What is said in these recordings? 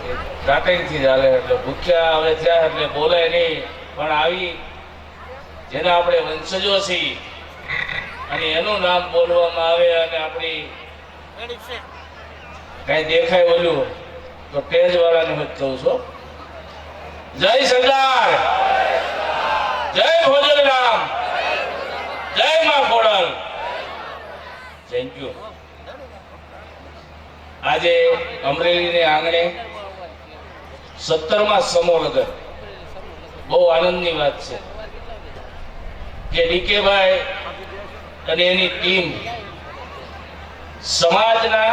સ્ટાર્ટિંગથી ચાલે એટલે ભૂખ્યા હવે થયા એટલે બોલાય નહીં, પણ આવી જેના આપણે વંશજો છીએ અને એનું નામ બોલવામાં આવે અને આપણી કઈ દેખાય ઓલું તો તેજ વાળાને મત કહું છું. જય સરદાર, જય ભોજનરામ, જય માં ખોડલ. Thank you. આજે અમરેલીને આંગણે 17મા સમૂહ લગ્ન, બહુ આનંદની વાત છે કે ડીકેભાઈ અને એની ટીમ સમાજના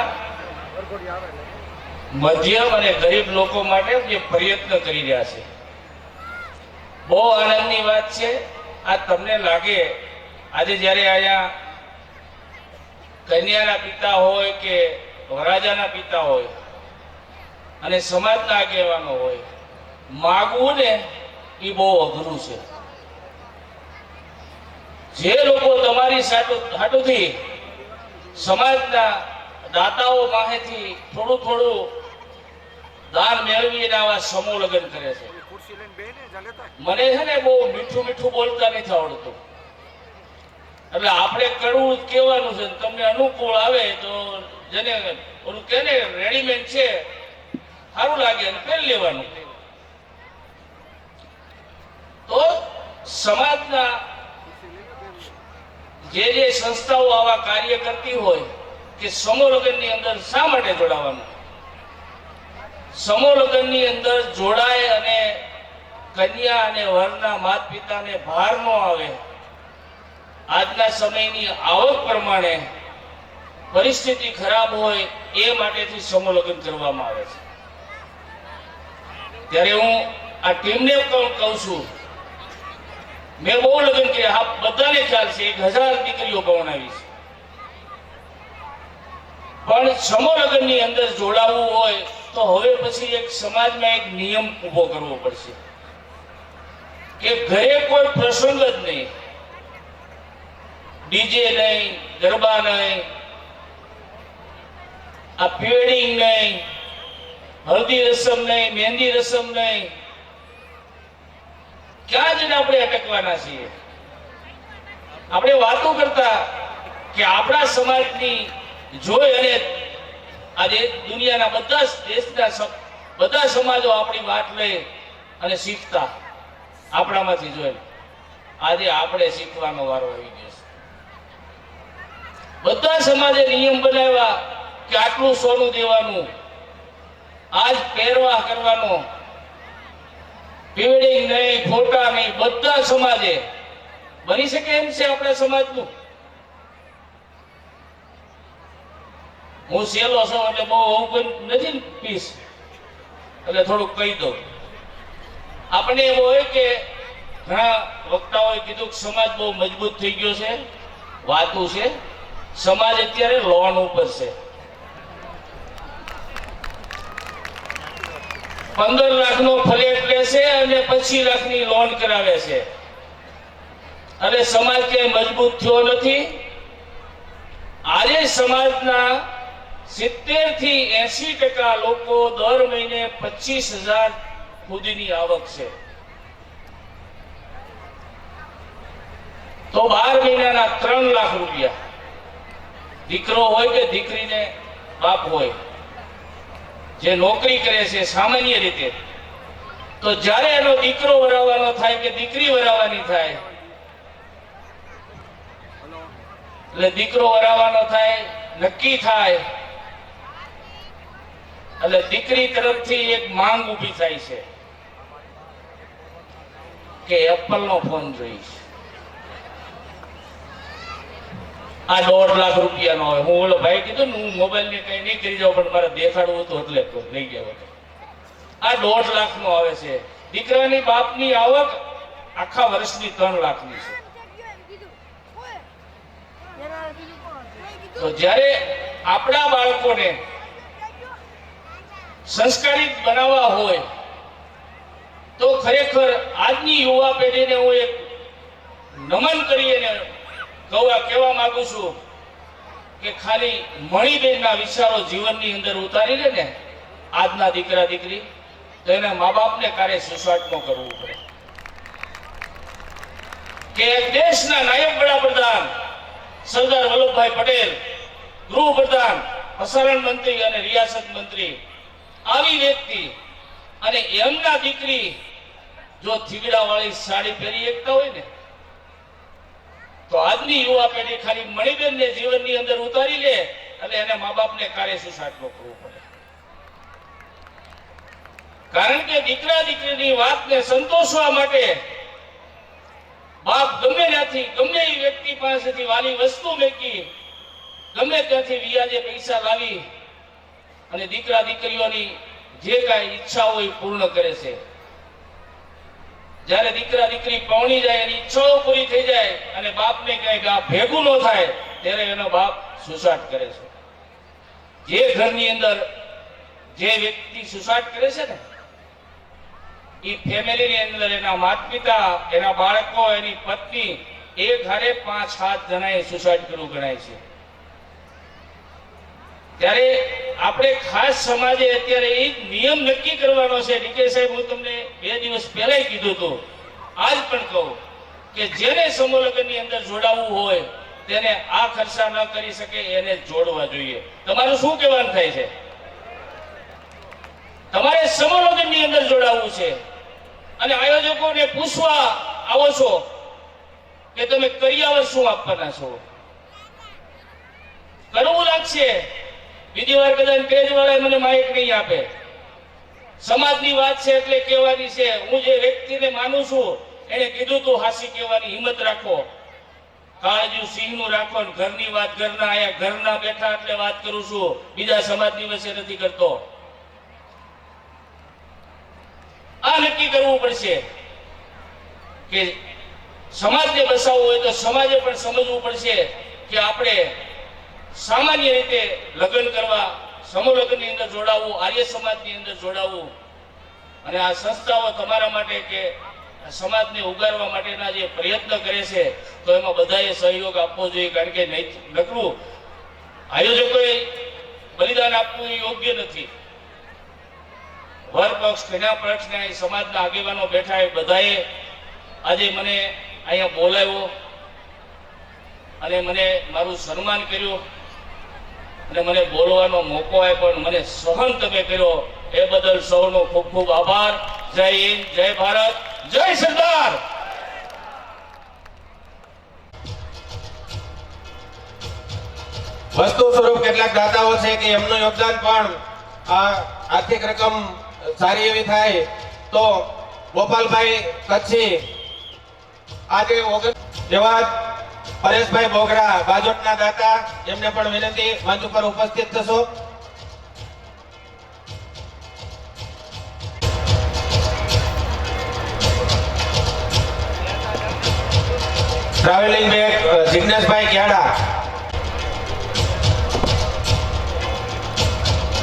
મધ્યમ અને ગરીબ લોકો માટે જે પ્રયત્ન કરી રહ્યા છે, બહુ આનંદની વાત છે. આ તમને લાગે આજે જ્યારે અહીંયા કન્યાના પિતા હોય કે વરરાજાના પિતા હોય અને સમાજના આગેવાનો હોય, માગવું ને એ બહુ અઘરું છે. જે લોકો તમારી હાટુથી સમાજના દાતાઓ પાસેથી થોડું થોડું દાન મેળવીને આવા સમૂહ લગ્ન કરે છે. મને છે ને બહુ મીઠું મીઠું બોલતા નથી આવડતું, એટલે આપણે કડવું કહેવાનું છે. તમને અનુકૂળ આવે તો જેને ઓલું કે ને રેડીમેડ છે સારું લાગે અને પહેરી લેવાનું. તો સમાજના જે સંસ્થાઓ આવા કાર્ય કરતી હોય કે સમૂહ લગ્નની અંદર શા માટે જોડાવાનું, સમૂહ લગ્નની અંદર જોડાય અને કન્યા અને વરના માતા પિતાને ભાર ન આવે. આજના સમયની આવક પ્રમાણે પરિસ્થિતિ ખરાબ હોય એ માટેથી સમૂહ લગ્ન કરવામાં આવે છે. ત્યારે હું આ ટીમને કહું છું, મેં બહુ લગ્ન કર્યા, બધાને ખ્યાલ છે 1000 દીકરીઓ પરણાવી છે, પણ સમૂહ લગ્નની અંદર જોડાવવું હોય તો હવે પછી એક સમાજમાં એક નિયમ ઉભો કરવો પડશે કે ઘરે કોઈ પ્રસંગ જ નહીં, ડીજે નહીં, ગરબા નહીં, આ પ્રી-વેડિંગ નહીં, હલ્દી રસમ નહીં, મહેંદી રસમ નહીં. ક્યાં જઈને આપણે અટકવાના છીએ? આપણે વાતો કરતા કે આપણા સમાજની જોઈ અને આજે દુનિયાના બધા દેશના બધા સમાજો આપણી વાત લઈ અને શીખતા આપણામાંથી જોઈ. આજે આપણે શીખવાનો વારો આવી ગયો છે. બધા સમાજે નિયમ બનાવ્યા કે આટલું સોનું દેવાનું, આજ પહેરવા કરવાનો, પ્રી-વેડિંગ નહીં, ફોટા નહીં. બધા સમાજે બની શકે એમ છે આપણા સમાજનું. હું સેલો છું એટલે બહુ નથી પીસ, એટલે થોડુંક કહી દઉં. આપણે એવું હોય કે ઘણા વક્તાઓએ કીધું કે સમાજ બહુ મજબૂત થઈ ગયો છે. વાતું છે, સમાજ અત્યારે લોન ઉપર છે. 15 લાખનો ફ્લેટ લેશે અને 25 લાખની લોન કરાવે છે. અને સમાજ ક્યાંય મજબૂત થયો નથી. આજે સમાજના 70 થી 80% લોકો દર મહિને 25,000 સુધીની આવક છે. તો 12 મહિનાના 3 લાખ રૂપિયા. દીકરો હોય કે દીકરીને બાપ હોય જે નોકરી કરે છે સામાન્ય રીતે, તો જ્યારે એનો દીકરો વરાવવાનો થાય કે દીકરી વરાવવાની થાય, એટલે દીકરો વરાવવાનો થાય નક્કી થાય એટલે દીકરી તરફથી એક માંગ ઊભી થાય છે કે એપલનો ફોન જોઈશ. આ 1.5 લાખ રૂપિયાનો હોય. હું ઓલો ભાઈ કીધું ને હું મોબાઈલ ને કઈ નહીં કરી જાઉં, પણ મારે દેખાડવું હતું એટલે લઈ ગયા. આ 1.5 લાખનો આવે છે. દીકરાની બાપની આવક આખા વર્ષની 3 લાખની છે. તો જ્યારે આપણા બાળકોને સંસ્કારિત બનાવવા હોય તો ખરેખર આજની યુવા પેઢીને હું એક નમન કરીને કહેવા માંગુ છું કે ખાલી મણિબેનના વિચારો જીવનની અંદર ઉતારી લે ને આજના દીકરા દીકરી તો એના મા બાપને ક્યારે સુસાઇડ ન કરવું પડે કે દેશના નાયબ વડાપ્રધાન સરદાર વલ્લભભાઈ પટેલ, ગૃહપ્રધાન, પ્રસારણ મંત્રી અને રિયાસત મંત્રી, આવી વ્યક્તિ અને એમના દીકરી જો થીગડા વાળી સાડી પહેરી એકતા હોય ને તો આજની યુવા પેઢી ખાલી મણિબેનને જીવનની અંદર ઉતારી લે એટલે એને મા બાપને કાર્ય સુસાઇડ ન કરવું પડે. કારણ કે દીકરા દીકરીની વાતને સંતોષવા માટે બાપ ગમે ત્યાંથી ગમે એ વ્યક્તિ પાસેથી વાલી વસ્તુ મેકી ગમે ત્યાંથી વ્યાજે પૈસા લાવી અને દીકરા દીકરીઓની જે કાંઈ ઈચ્છા હોય પૂર્ણ કરે છે. જ્યારે દીકરા દીકરી પૌણી જાય એની ઈચ્છાઓ પૂરી થઈ જાય અને બાપને કઈ ભેગું ન થાય ત્યારે એનો બાપ સુસાઇડ કરે છે. જે ઘરની અંદર જે વ્યક્તિ સુસાઇડ કરે છે ને એ ફેમિલીની અંદર એના માતા પિતા, એના બાળકો, એની પત્ની એક હારે 5-7 જણાએ સુસાઇડ કરવું ગણાય છે. ત્યારે આપણે ખાસ સમાજે અત્યારે એ નિયમ નક્કી કરવાનો છે. ડીકે સાહેબ, હું તમને 2 દિવસ પહેલા કીધું હતું, આજ પણ કહું કે જેને સમૂહ લગ્નની અંદર જોડાવવું હોય તેને આ ખર્ચા ન કરી શકે એને જોડવા જોઈએ. તમારું શું કહેવાનું થાય છે? તમારે સમૂહ લગ્નની અંદર જોડાવવું છે અને આયોજકોને પૂછવા આવો છો કે તમે કરિયાવર શું આપવાના છો. કરવું લાગશે, બીજી વાર કદાચ પેજ વાળા મને માઇક નહીં આપે. સમાજની વાત છે એટલે કહેવાની છે. હું જે વ્યક્તિને માનું છું એને કીધું તું હાસી કહેવાની હિંમત રાખો, કાળજુ સિંહનું રાખો. ઘરની વાત ઘરના આયા ઘરના બેઠા એટલે વાત કરું છું, બીજા સમાજની વિશે નથી કરતો. આ નક્કી કરવું પડશે કે સમાજને બસાવવું હોય તો સમાજે પણ સમજવું પડશે કે આપણે સામાન્ય રીતે લગ્ન કરવા, સમૂહ લગ્નની અંદર જોડાવવું, આર્ય સમાજની અંદર જોડાવવું. અને આ સંસ્થાઓ તમારા માટે કે સમાજને ઉગારવા માટેના જે પ્રયત્ન કરે છે તો એમાં બધાએ સહયોગ આપવો જોઈએ. કારણ કે નકરું આયોજકોએ બલિદાન આપવું યોગ્ય નથી. વર પક્ષ, કન્યા પક્ષના સમાજના આગેવાનો બેઠા એ બધાએ આજે મને અહીંયા બોલાવ્યો અને મને મારું સન્માન કર્યું અને મને બોલવાનો મોકો આપ્યો, મને સહન તમે કર્યો એ બદલ સૌનો ખૂબ ખૂબ આભાર. જય હિન્દ, જય ભારત, જય સરદાર. વસ્તુ સ્વરૂપ કેટલાક દાતાઓ છે કે એમનું યોગદાન પણ આર્થિક રકમ સારી એવી થાય તો ગોપાલભાઈ કચ્છી આજે જેવા પરેશભાઈ બોગરા બાજોટના દાતા, એમને પણ વિનંતી મંચ ઉપર ઉપસ્થિત થશો. ટ્રાવેલિંગ બેગ જિગ્નેશભાઈ ક્યાડા,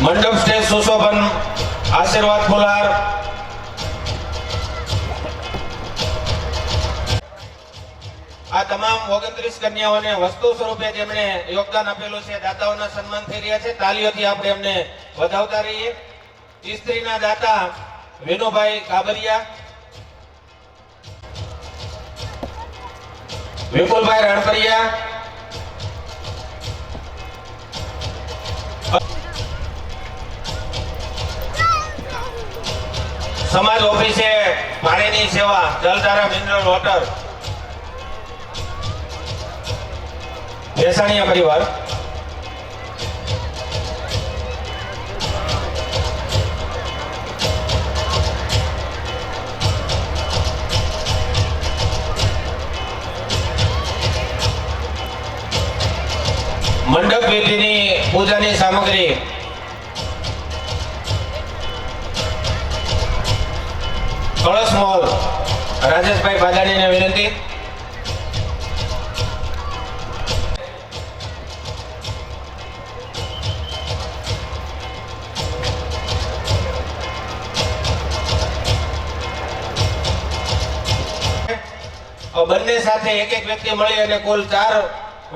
મંડપ સ્ટેજ સુશોભન આશીર્વાદ ફુલાર, આ તમામ 29 કન્યાઓને વસ્તુ સ્વરૂપે જેમણે યોગદાન આપેલું છે દાતાઓના સન્માન થઈ રહ્યા છે. તાલીઓથી આપણે એમને વધાવતા રહીએ. ઇસ્ત્રીના દાતા વિનુભાઈ કાબરિયા, વિપુલભાઈ રણપરિયા, સમાજ ઓફિસે પાણીની સેવા જલધારા મિનરલ વોટર ભેસાણીયા પરિવાર, મંડપ વિધિની પૂજાની સામગ્રી કળશ મોલ રાજેશભાઈ બાદાણીને વિનંતી. બંને સાથે એક વ્યક્તિ મળી અને કુલ 4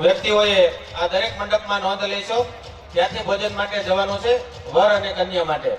વ્યક્તિઓએ આ દરેક મંડપમાં નોંધ લેશો. ત્યાંથી ભોજન માટે જવાનું છે વર અને કન્યા માટે.